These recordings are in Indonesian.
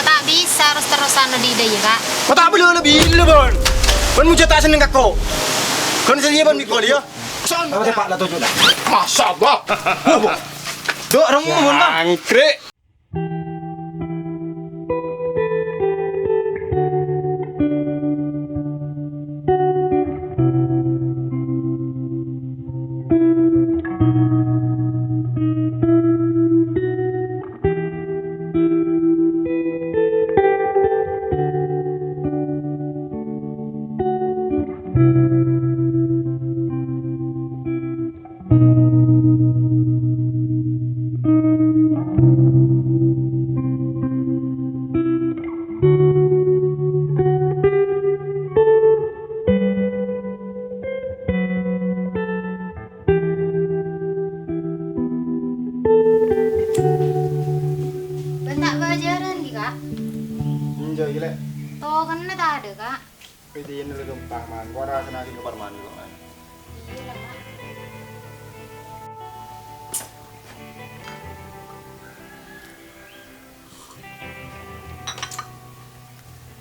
Kok tak bisa terus-terusan di ide ya, Kak? Kau tak boleh lebih bon. Bon mu cetak seneng kau. Kau ni sedia bon mikol dia. Apa tepak lah tujuh dah. Masya Allah. Dok remu bon bang. Angkrik. Bentak bajaran ki, Kak. Injo gile. Toh kan tak ada, Kak. Pediin dulu gempang man. Kau rasa nanti ke parman dulu man. Iya lah, Kak.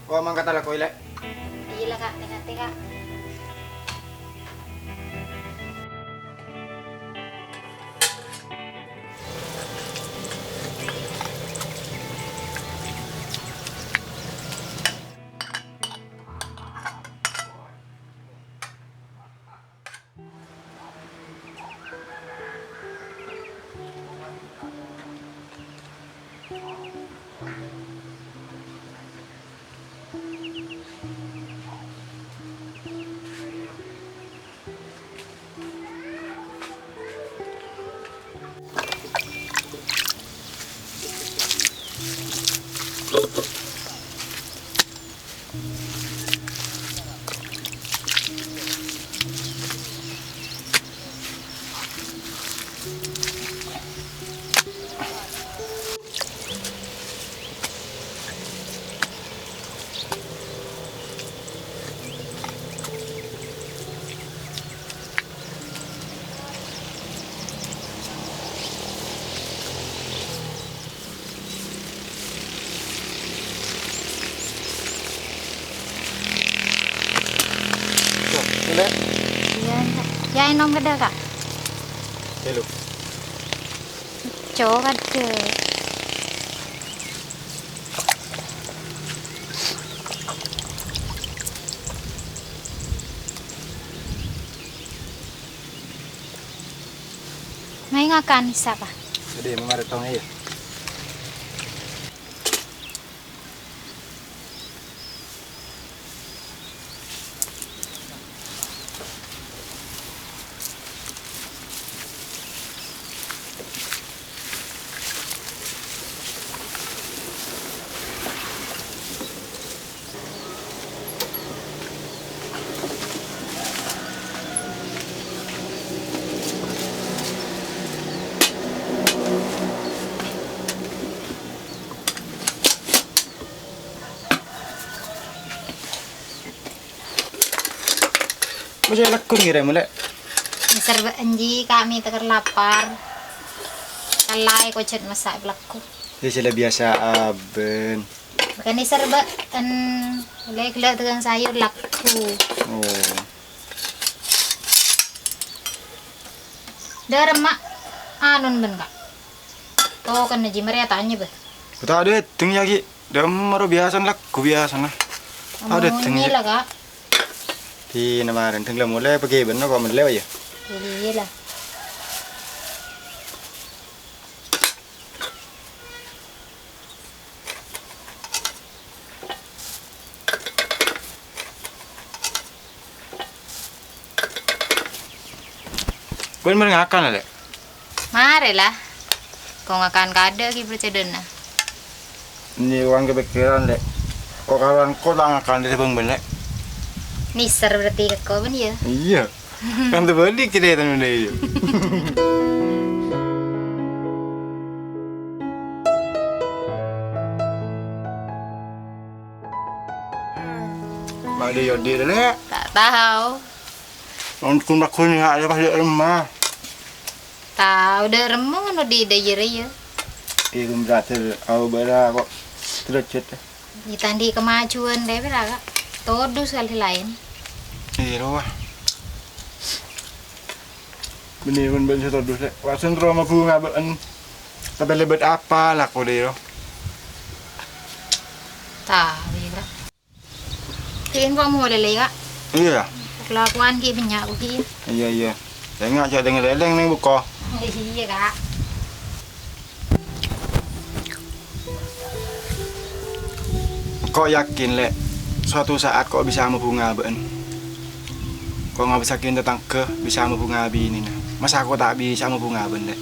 Kau mang kata lah kau ile. Iya lah, Kak. Hati-hati, Kak. Ile. Iya, Kak. Ya enom kada, Kak. Hello. Cowok kada. May ngakan isa pa. Jadi memaritong iya. Macam lakun kira mulai. Serba anji kami teker lapar. Kalai ko chat masak belakku. Dia sila biasa aben. Bukan ni serba lek lek tegang sayur laku. Oh. Dah remak anun ben, Kak. Toh kan naji Maria tanya be. Betul ada teng lagi. Dah maro biasa lah, ku biasa lah. Ada teng. Ni lah, Kak. Thì mà thường là muốn lấy cái bánh nó còn mình lấy vậy. Iya lah. Bên mình ngakan lah. Mari lah. Kau ngakan kada ki percedena. Ini orang kepikiran dek. Kok kawan kau tak ngakan dari bang benek. Niser berarti kau ben ya. Iya. Kan tu balik kita tu ni. Mak dia yodi dah lek. Tak tahu. Orang kun bakun ni ada pasal rumah. Tahu dah remung no di dayere ya. Kum berarti au bara kok. derajat. Ditandi kemajuan deh berapa? Todo sekali lain. Iya wah. Benih pun bisa todo sih. Wasen terus sama bunga ben. Tapi lebet apa lah kau deh. Tahu ya. Kiin kok mau lele kak? Iya. Kelakuan ki banyak kiin. Iya. Saya ngajak dengan leleng nih buka. Iya kak. Kok yakin lek suatu saat kok bisa sama bunga ben? Kok nggak bisa yakin tentang bisa sama bunga abi ini nah? Masa aku tak bisa sama bunga ben lek?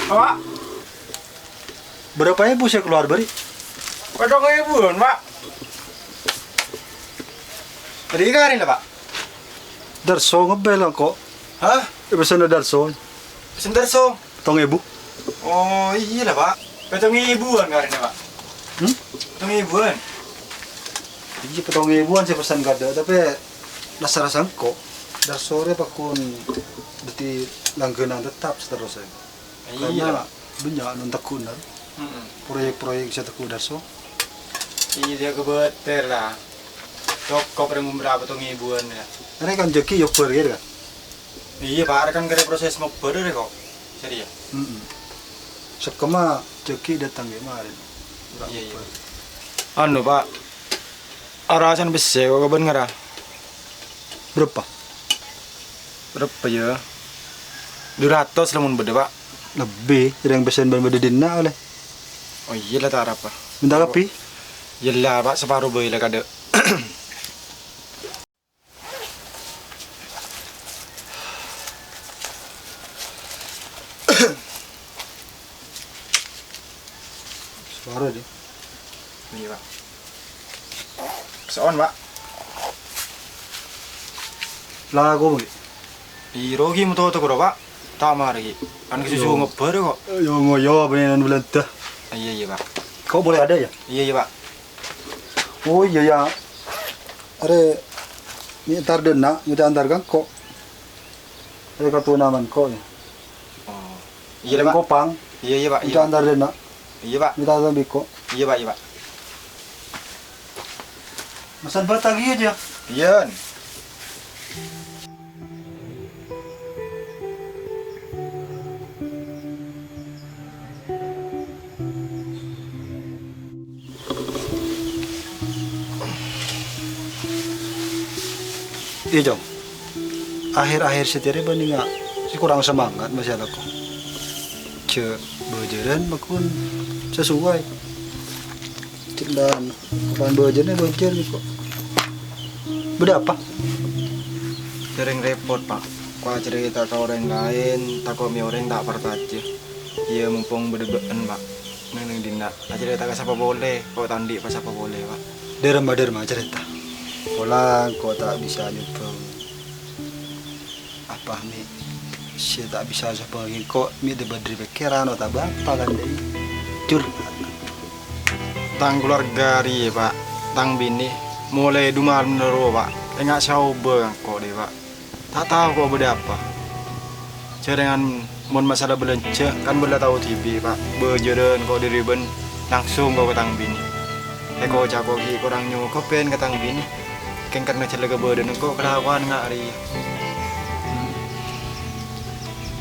Pak, Berapa ibu saya keluar beri? Padahal ribuan pak. Tadi karin lah pak. Darso ngebel lang kok. Hah? Ibasan na darso. Sebentar so. Tong ibu. Oh iya lah pak. Petong ribuan karin lah pak. Petong ribuan. Iya petong ibuan saya pesan gada tapi rasa-rasa kok. Darso re pakun berarti langganan tetap seterusnya. Iya lah pak. Banyak nun takun na. Proyek-proyek saya takut darso. Iya dia kebeter lah. Cukup dengan berapa petong ribuan ya. Ini kan jeki yok ber gitu kan. Iya pak, kan kira proses mau bener kok. Serius. Sekema jeki datang kemarin. Iya. Anu pak, arasan besar kok bener ah. Berapa? Berapa ya? 200 lamun beda pak. Lebih yang pesen berbeda dina oleh. Oh iya lah tak apa. Minta lebih? Yelah pak, separuh boy lah kada. Suara deh. Iya pak. Soon pak. Lagu mo. Irogi mo to ko pak. Tama lagi. Kan kesusu ngeber kok. Yo ngoyo beneran bulan dah. Iya pak. Kau boleh ada ya? Iya pak. Oh iya ya. Are ni tar dena ngita antar kan kok. Are kartu naman ko ni. Oh. Iya pak. Kopang. Iya pak. Ngita antar dena. Iya pak. Ngita antar biko. Iya pak. Iya pak. Masan ba tagi aja? Iya. Iya Jong. Akhir-akhir setiri bening si kurang semangat masih ada kok. Ce bejeran makun sesuai. Dan kapan bejernya bejer nih kok. Beda apa? Sering repot pak. Kau cerita ke orang lain, takut mi orang tak percaya. Iya mumpung berdebatan pak. Neng dina. Cerita ke siapa boleh. Kau tandi pas siapa boleh pak. Derma cerita. Pulang kau tak bisa nyumbang apa nih? Si tak bisa nyumbang kok mi debat dari pikiran atau apa kan deh? Curhat. Tang keluarga ri pak. Tang bini. Mulai dumal meneru pak. Enggak coba kok deh pak. Tak tahu kok beda apa. Cerengan mun masalah belanja kan bela tahu TV pak. Bejeran kok diriben langsung kau ke tang bini. Kau cakoki kurang nyokopen ke tang bini. Keng karena celega badan kok kelawan nggak ri.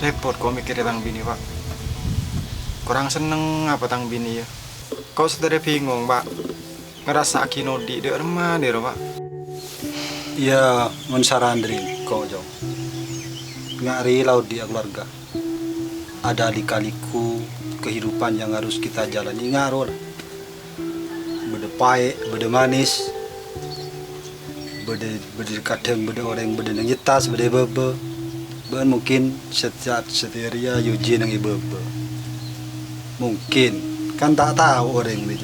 Repot kok mikir tang bini pak. Kurang seneng apa tang bini ya. Kau sedere bingung pak. Ngerasa kinodi di rumah deh pak. Ya mensarandri kau Jong. Ngari laut dia keluarga. Ada lika-liku kehidupan yang harus kita jalani ngaror. Beda pahit, beda manis. Beda kadang beda orang beda nyetas, beda bebe. Ben mungkin setia Yuji nang bebe. Mungkin kan tak tahu orang ini.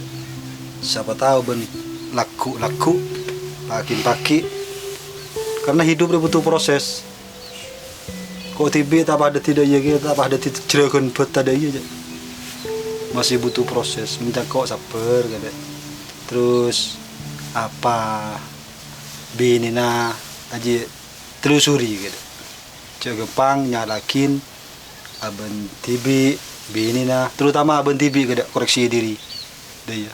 Siapa tahu ben laku paki karena hidup butuh proses. Kok tiba tak ada tidak ya kita tak ada tidak jerakan buat ada ya. masih butuh proses, minta kok sabar gitu. Terus apa binina aja telusuri gitu. Coba pang nyalakin aben tibi binina, terutama aben tibi gitu, koreksi diri. Deh ya.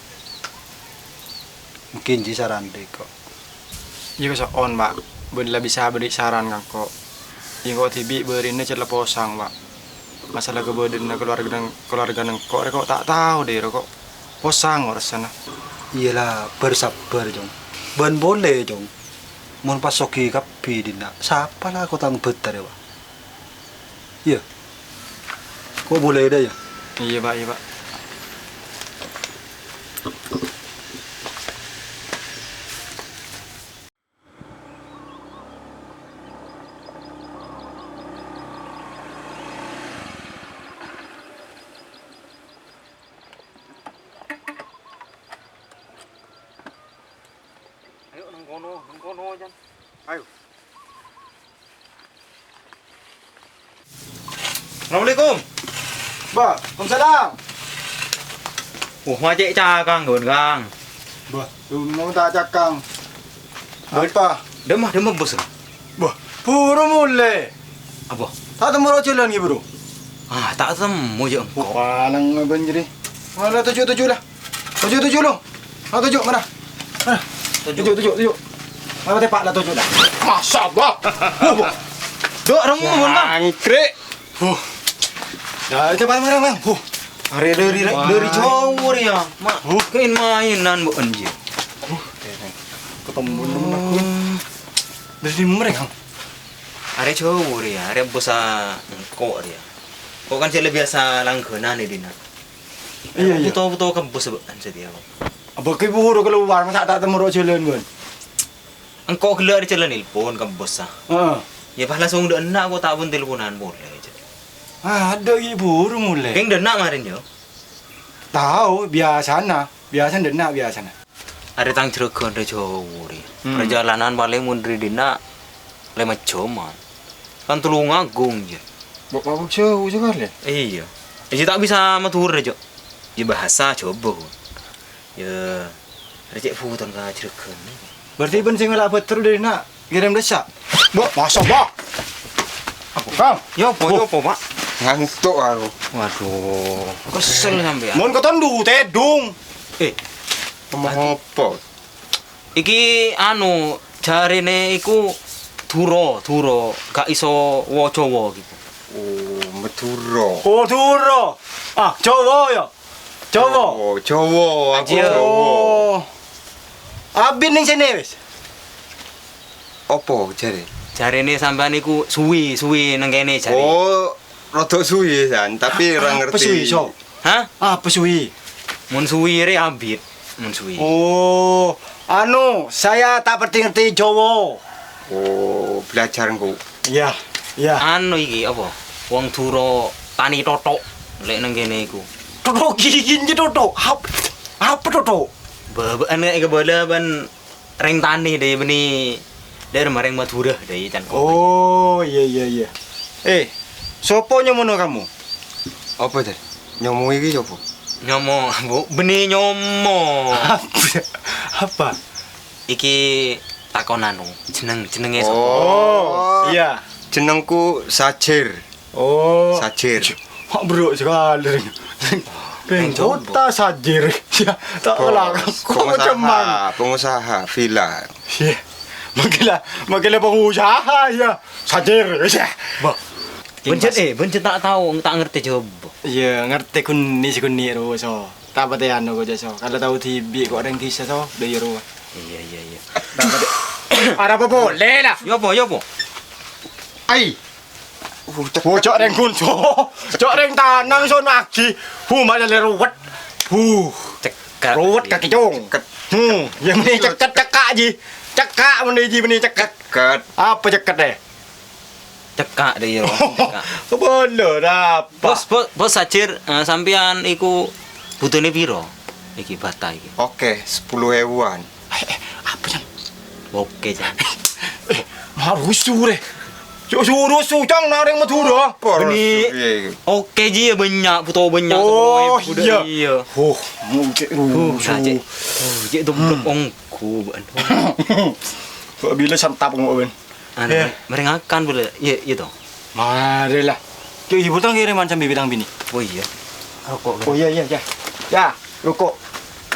Mungkin ji saran deh kok. Iya kok on, Pak. Bener bisa beri saran kan kok. Yang kok tibi berinnya celah posang, Pak. Masalah kebetulan keluarga nengkok, kok tak tahu deh kok posang orang sana. Iyalah bersabar jong. Ben boleh jong. Mun pas soki kapi dina. Siapa lah kau tang betar ya, Pak? Iya. Kok boleh dah ya? Iya, Pak, iya, Pak. Nang kono Jan. Ayo. Assalamualaikum. Ba, Waalaikumsalam. Macet Kang, gawon Kang. Ba, mau tak cakang. Apa? Demah bos. Ba, puro mulai. Apa? Tak temu rocelan gitu, Bro. Tak temu je engkau. Palang abang jadi. Mana tujuh lah. Tujuh lo. Ah tujuh mana? Mana? Tujuh. Mana tepak lah tujuh dah. Masa bah. Dok remu mon Kang. Angkrek. Dah cepat marang bang. Are dari jauh ya. Mak, kain mainan bu anjir. Ketemu temen aku. Dari mereka. Are jauh ya, are bosa engkau dia. Kau kan sila biasa langganan ni dina. Iya. Betul kan bos anjir dia. Apa kau buru keluar masa tak temu rocelan pun. Engkau keluar di jalan telepon kan bos ah. Ya pas langsung dah nak kau tak pun teleponan boleh je. Ada ibu mulai. Keng dah nak marin yo. Tahu biasa nak biasa. Ada tang Cirebon ada jauh ri. Perjalanan paling mundri dina lima jam. Kan Tulung Agung je. Bapak jauh juga le. Iya. Jadi tak bisa matur aja. Ya bahasa coba. Ya recek futon ka Cirebon. Berarti penting lah betul dari nak kirim desak. Masa bah? Apa kang? Yo po Pak. Ngantuk aku. Waduh, kesel sampean. Mun ketondu tedung. Ngomong apa? Iki anu jarine iku Duro, gak iso waca gitu. Oh, Madura. Oh, Duro. Ah, Jawa ya. Jawa. Oh, Jawa. Aku Aja. Jawa. Oh. Abin ning sini wis. Apa jare? Jarine sampean iku suwi nang kene jare. Oh, rada suwi san, tapi ora ngerti. Pesuwi so. Hah? Ah, pesuwi. Mun suwi re ambit. Mun suwi. Oh, anu, saya tak ngerti Jawa. Oh, belajar engko. Iya, iya. Anu iki apa? Wong Duro tani totok lek nang kene iku. Toto gigin je toto. Apa toto? Ane ke bola ban reng tani deh beni dari mareng Madura deh can kok. Oh, iya. Sopo nyomono kamu? Apa teh? Nyomo iki apa? Nyomo, Bu, beni nyomo. Apa? Iki takonan jenenge sapa? Oh, iya. Jenengku Sajir. Oh. Sajir. Mak bro sekali. Reng kota sajir. Ya, tak lah. Kok macam pengusaha villa. Ya. Makilah pengusaha ya. Sajir ya. Bah. Bencet tak tahu, tak ngerti coba. Iya, ngerti kuni ro so. Tak pati anu ko so. Kalau tahu TV kok reng tisa so, dari ro. Iya. Ada apa boleh lah. Yo apa? Ai. Cok reng kun so. Cok reng tanang so nagi. Mak le ruwet. Cekak. Ruwet kaki jong. Yang ni cekak ji. Cekak meni cekak. Ket. Apa cekak deh? Cekak deh yo. Cekak. Bener apa? Bos Sajir sampean iku butuhne piro? Iki bata iki. Oke, 10.000-an. Apa yang? Oke jan. Harus sure. Suruh sujang nareng madura. Beni. Oke ji banyak puto banyak Oh, udah iya. Mungkin Cek. Cek tuh ongku ban. Kok bila santap ngok ben. Anu merengakan boleh. Iya iya toh. Mari lah. Cuk ibu tang kira macam bibitang bini. Oh iya. Rokok. Oh iya. Ya, rokok.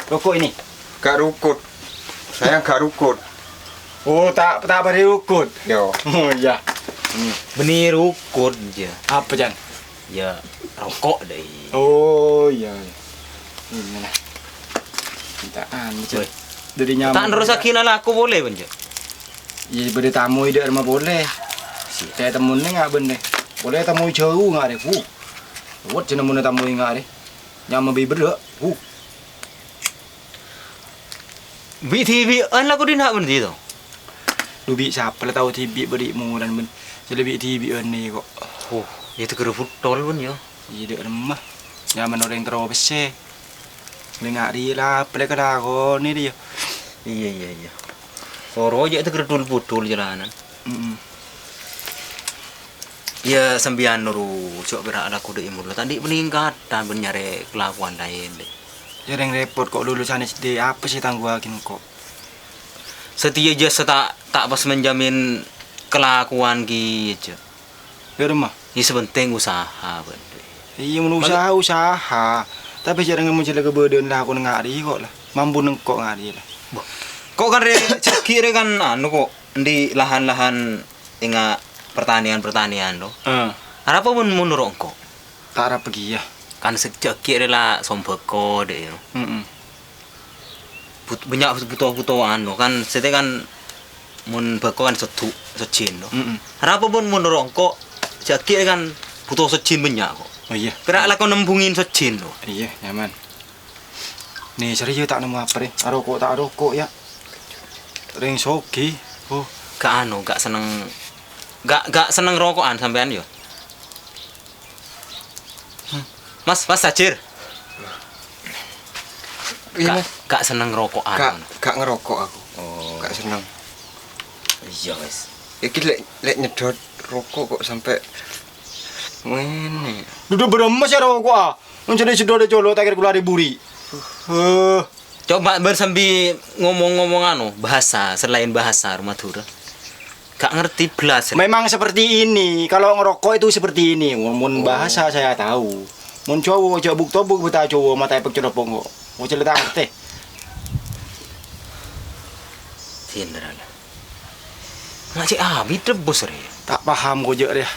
Rokok ini. Gak rukut. Saya gak rukut. Oh, tak pada rukut. Yo. Oh iya. Benih rukun aja. Apa Jan? Ya rokok deh. Oh iya. Ini lah. Cintaan Woi. Dari nyamuk. Tak nerusakin lah aku boleh benjo. Iya berde tamu ide rumah boleh. Kayak temennya nggak bener. Boleh tamu jauh nggak deh. Buat cina mana tamu nggak deh. Nyama biber deh. Bi TV an lah aku di nak bendi tu. Lu bi siapa lah tahu TV beri mu dan ben. Jadi bi TV ni kok. Oh, itu kira futol pun ya. Iya dek remah. Nyaman orang terobos sih. Dengar dia lah. Pelak dah kau ni dia. Iya. Soro aja itu kira putul jalanan. Ya sembian nuru cok berak aku dek imur tadi meningkat dan nyari kelakuan lain deh. Jarang repot kok dulu sana SD apa sih tangguakin kok. Setia aja tak pas menjamin kelakuan gitu. Ya rumah. Ini sebenting usaha bende. Iya mau usaha. Tapi jarang mencari kebetulan lah aku ngari kok lah. Mampu nengkok ngari lah. Kok kan kira kan anu kok di lahan-lahan ingat pertanian lo. Apa pun menurut kok? Tak ada pergi ya. Kan sejak kira lah sombeko deh. Banyak butuh anu kan sete kan mun beko kan secin lo. Apa pun menurut kok sejak kira kan butuh secin banyak kok. Oh iya. Kira lah kau nembungin secin lo. Iya nyaman. Nih serius tak nemu apa deh. Rokok tak rokok ya. Ring soki. Oh. Gak seneng rokokan sampean yo. Mas Sajir. Iya. Gak seneng rokokan. Gak ngerokok aku. Oh. Gak seneng. Iya wis. Iki lek nyedot rokok kok sampai ngene. Duduk beremes ya rokok ah. Mencari sedot colo tak kira kula buri. Coba bersambi ngomong-ngomong anu bahasa selain bahasa Madura. Gak ngerti belas. Memang seperti ini. Kalau ngerokok itu seperti ini. Mun bahasa saya tahu. Mun cowok cok buk beta cowok mata epek coro pongo. Mau cerita ngerti? Tindaran. Ngaji abi debus re. Tak paham kok je dia.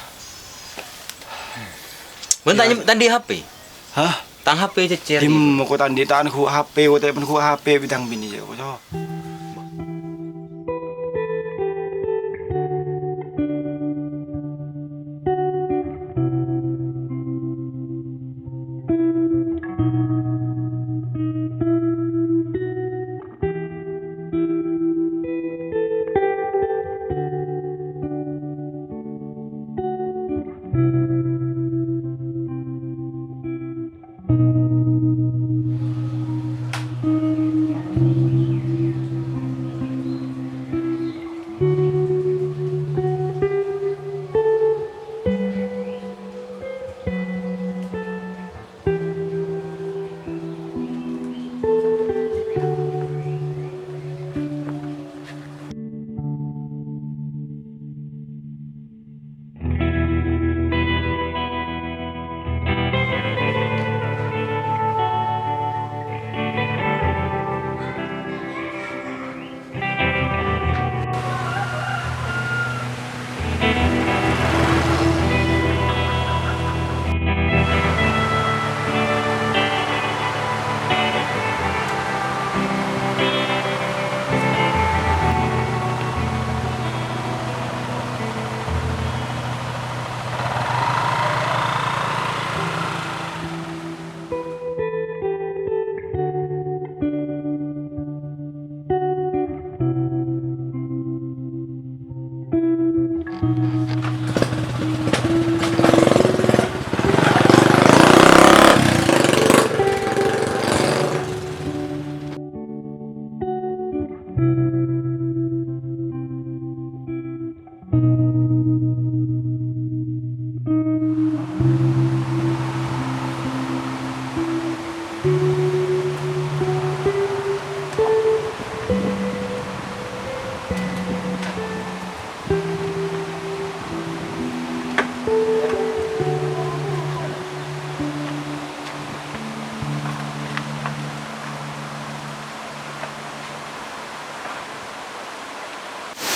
Bentar tadi HP. Hah? Tang HP cecer. Tim ko tandi tan ku HP ko telepon ku HP bidang bini je ko.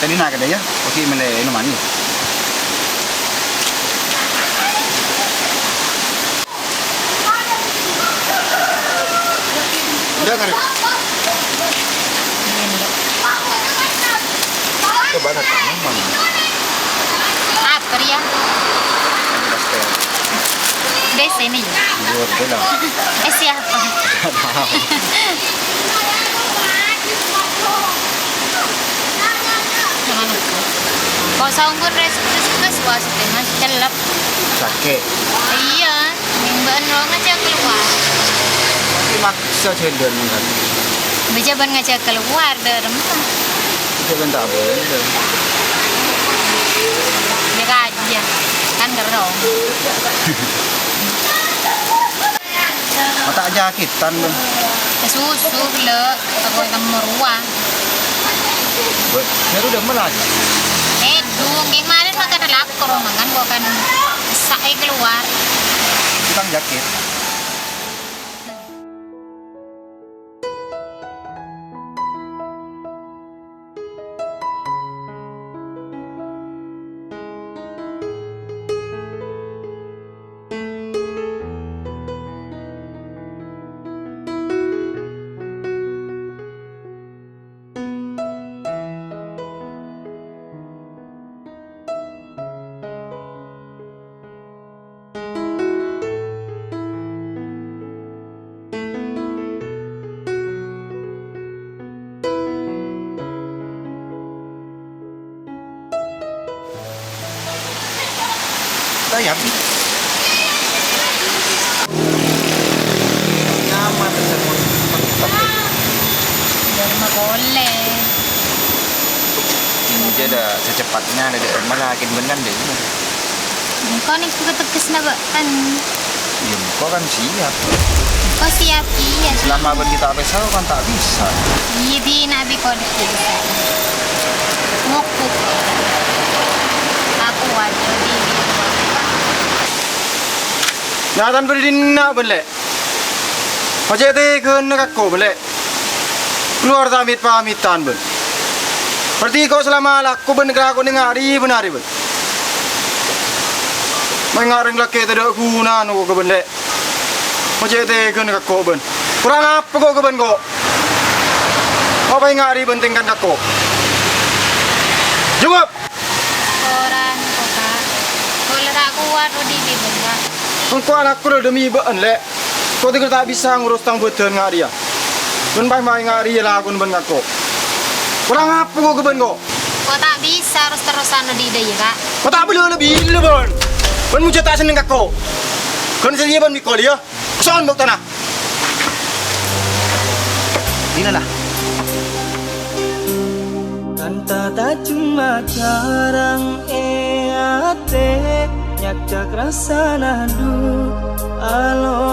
tadi nak ada ya. Oke mana ini mani. Udah kan? Coba datang mana? Apa ya? Desa ini ya? Dua belah. Siapa? Kau sanggup res wasit mas celap. Sakit. Iya, mingguan lo ngajak keluar. Tapi maksa cendol kan. Bejaban ngajak keluar dari rumah. Itu kan tak boleh. Dia aja, kan gerong. Mata jakitan bang. Susu le, aku kamu ruang. Baru udah melaju. Dung, yang kemarin makan lakor, makan bukan saya keluar. Tukang jakit. Sayang. Nyaman tersebut. Dari mah boleh. Ini aja dah secepatnya ada malah makin benar deh. Kau nih juga tegas na ba? Kan? Iya, kau kan siap. Kau siap iya. Selama kita pesau kan tak bisa. Iya di nabi kau bisa. Ngukuk. Aku aja di. Nyatan berdina bele. Macam tu kena kakko bele. Keluar damit pamitan ben. Berarti kau selama laku ben negara kau dengar benar ben. Mengarang laki tidak guna nu kau bele. Macam tu kena kakko ben. Kurang apa kau ben kau? Apa yang ngari pentingkan kakko? Jawab. Orang kota. Kalau aku waduh di bengkak. Kau anak kau demi ben le. Kau tidak tak bisa ngurus tang betul ngari ya. Ben baik ngari lah aku ben kakko. Kurang apa kau ben kau? Kau tak bisa terus-terusan di dia kak. Kau tak boleh lebih ben. Ben mu cetak seneng kakko. Kan saya ben mikol ya. Soal buk tanah. Inilah. Kanta tak cuma carang eate nyak cak rasa nadu alo